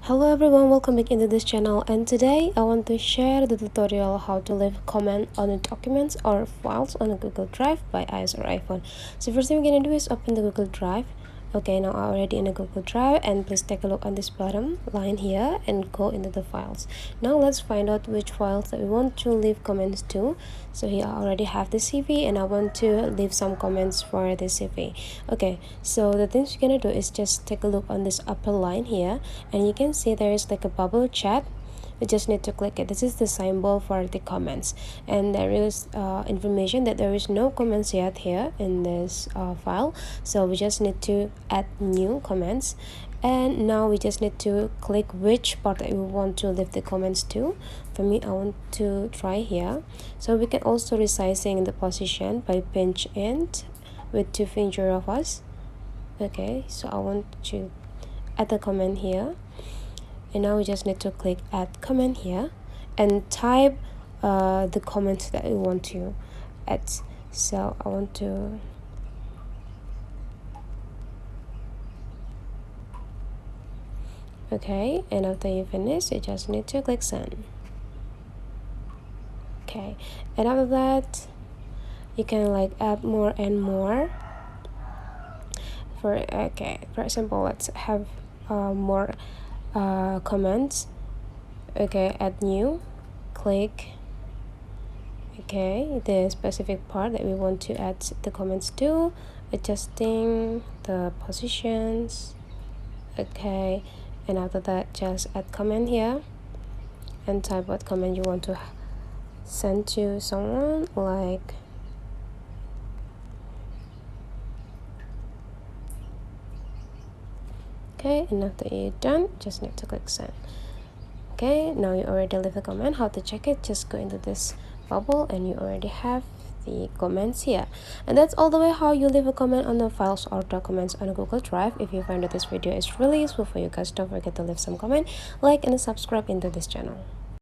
Hello everyone, welcome back into this channel, and today I want to share the tutorial how to leave comment on the documents or files on a Google Drive by iOS or iPhone. So first thing we're gonna do is open the Google Drive. Okay, now I'm already in a Google Drive, and please take a look on this bottom line here and go into the files. Now let's find out which files that we want to leave comments to. So here I already have the CV and I want to leave some comments for the CV. Okay, so the things you're gonna do is just take a look on this upper line here, and you can see there is like a bubble chat. We just need to click it. This is the symbol for the comments, and there is information that there is no comments yet here in this file, so we just need to add new comments. And now we just need to click which part that we want to leave the comments to. For me, I want to try here, so we can also resizing the position by pinch in with two finger of us. Okay, so I want to add the comment here, and now we just need to click add comment here and type the comment that we want to add. So I want to okay, and after you finish you just need to click send. Okay, and after that you can like add more and more. For example, let's have more comments. Okay, add new, click okay the specific part that we want to add the comments to, adjusting the positions. Okay, and after that just add comment here and type what comment you want to send to someone, like okay, and after you're done just need to click send. Okay, now you already leave a comment. How to check it? Just go into this bubble and you already have the comments here. And that's all the way how you leave a comment on the files or documents on a Google Drive. If you find that this video is really useful for you guys, don't forget to leave some comment, like, and subscribe into this channel.